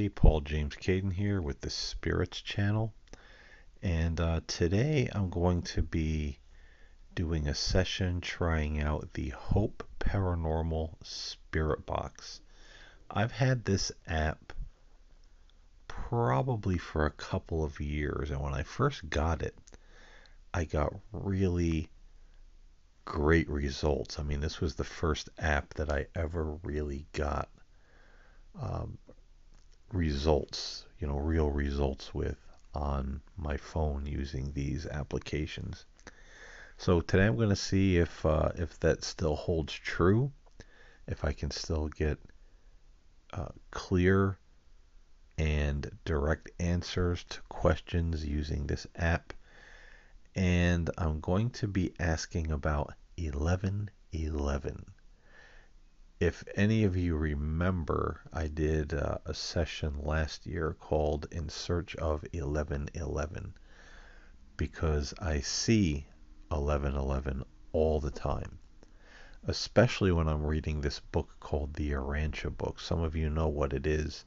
Paul James Caden here with the Spirits channel, and today I'm going to be doing a session trying out the Hope Paranormal Spirit Box. I've had this app probably for a couple of years, and when I first got it, I got really great results. I mean, this was the first app that I ever really got um, results, real results with on my phone using these applications. So today I'm going to see if that still holds true, if I can still get clear and direct answers to questions using this app. And I'm going to be asking about 1111. If any of you remember, I did a session last year called In Search of 1111 because I see 1111 all the time, especially when I'm reading this book called the Urantia Book. Some of you know what it is,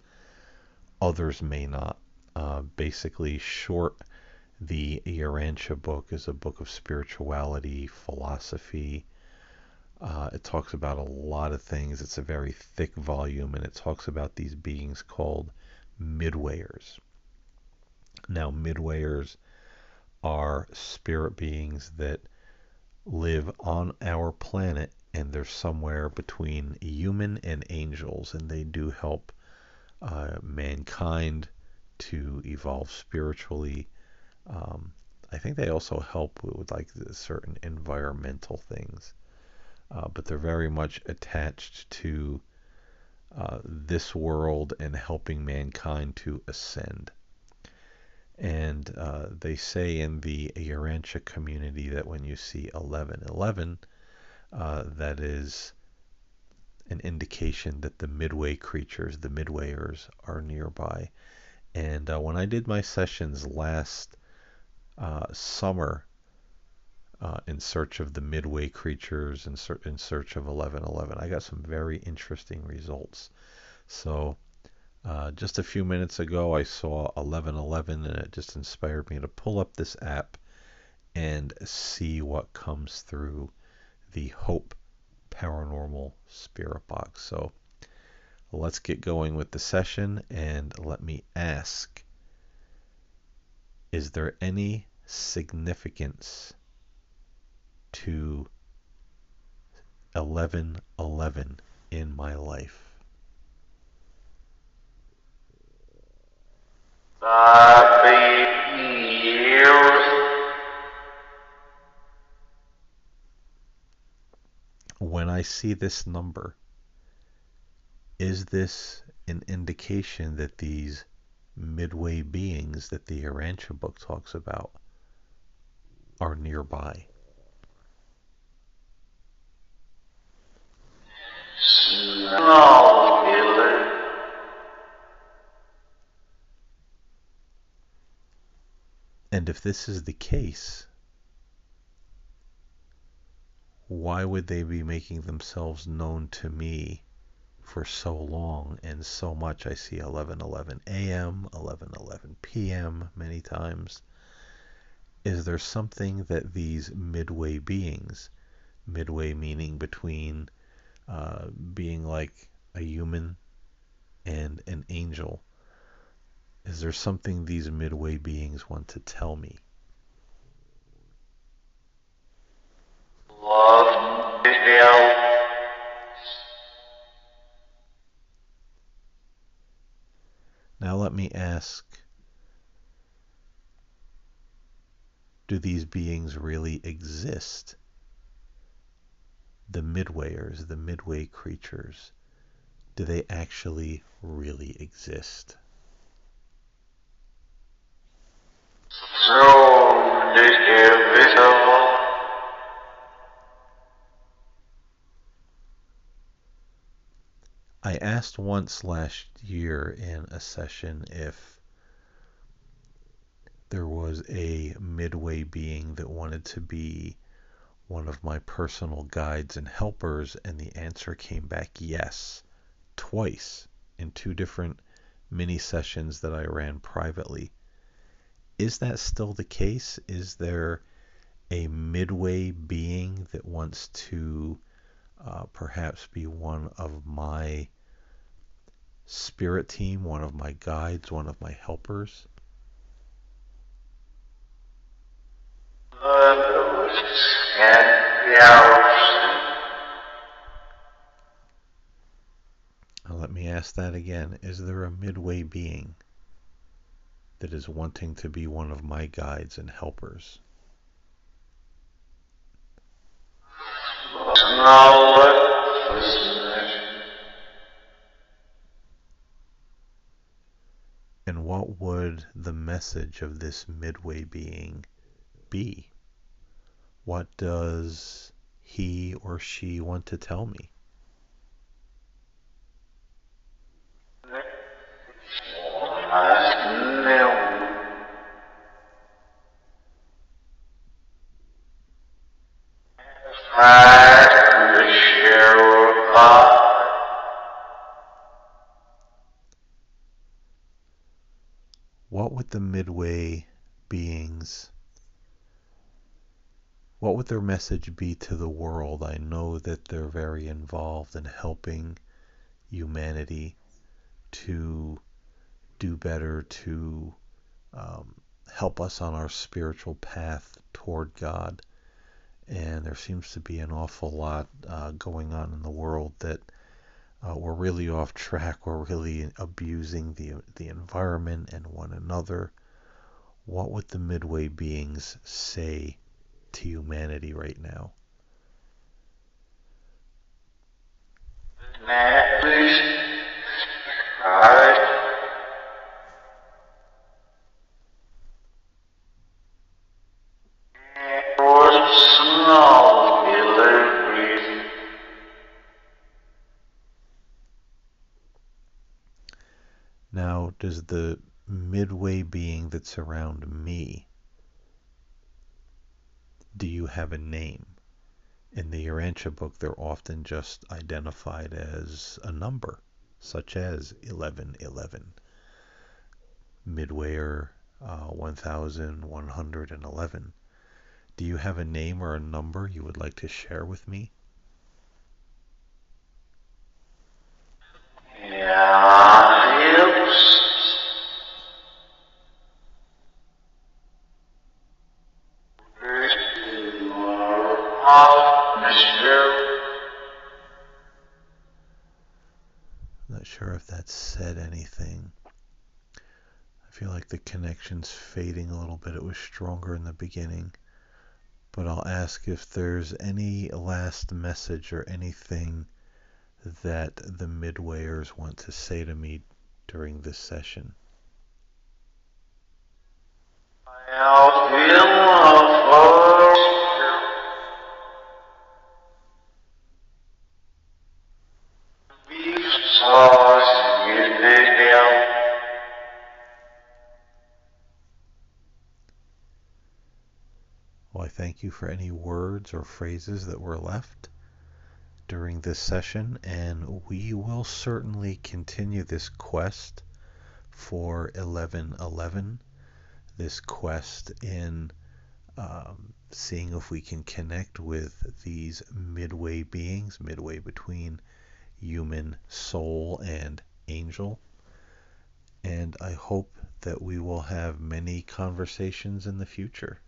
others may not. Basically, short, the Urantia Book is a book of spirituality, philosophy. It talks about a lot of things. It's a very thick volume, and it talks about these beings called Midwayers. Now, Midwayers are spirit beings that live on our planet, and they're somewhere between human and angels, and they do help mankind to evolve spiritually. I think they also help with like certain environmental things. But they're very much attached to this world and helping mankind to ascend. And they say in the Urantia community that when you see 1111, that is an indication that the Midway creatures, the Midwayers, are nearby. And when I did my sessions last summer, in search of the Midway creatures, in search of 1111. I got some very interesting results. So just a few minutes ago, I saw 1111, and it just inspired me to pull up this app and see what comes through the Hope Paranormal Spirit Box. So let's get going with the session, and let me ask, is there any significance to 1111 in my life? When I see this number, is this an indication that these Midway beings that the Urantia book talks about are nearby? And if this is the case, why would they be making themselves known to me for so long and so much? I see 11:11 a.m., 11:11 p.m. many times. Is there something that these Midway beings, Midway meaning between being like a human and an angel, is there something these Midway beings want to tell me? Now let me ask, do these beings really exist? The Midwayers, the Midway creatures, do they actually really exist? I asked once last year in a session if there was a Midway being that wanted to be one of my personal guides and helpers, and the answer came back yes, twice, in two different mini sessions that I ran privately. Is that still the case? Is there a Midway being that wants to perhaps be one of my spirit team, one of my guides, one of my helpers? Now let me ask that again. Is there a Midway being that is wanting to be one of my guides and helpers? And what would the message of this Midway being be? What does he or she want to tell me? What would the Midway beings, what would their message be to the world? I know that they're very involved in helping humanity to do better, to help us on our spiritual path toward God. And there seems to be an awful lot going on in the world that we're really off track. We're really abusing the environment and one another. What would the Midway beings say to humanity right now? Now, does the Midway being that's around me, do you have a name? In the Urantia book, they're often just identified as a number, such as 1111, Midwayer 1111. Do you have a name or a number you would like to share with me? Not sure if that said anything. I feel like the connection's fading a little bit. It was stronger in the beginning. But I'll ask if there's any last message or anything that the Midwayers want to say to me during this session. Well, I thank you for any words or phrases that were left during this session, and we will certainly continue this quest for 1111, this quest in seeing if we can connect with these Midway beings, midway between human soul and angel. And I hope that we will have many conversations in the future.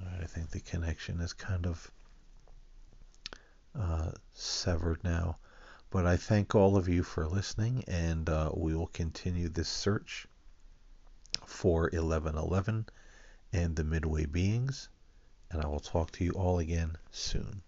I think the connection is kind of severed now. But I thank all of you for listening, and we will continue this search for 1111 and the Midway beings, and I will talk to you all again soon.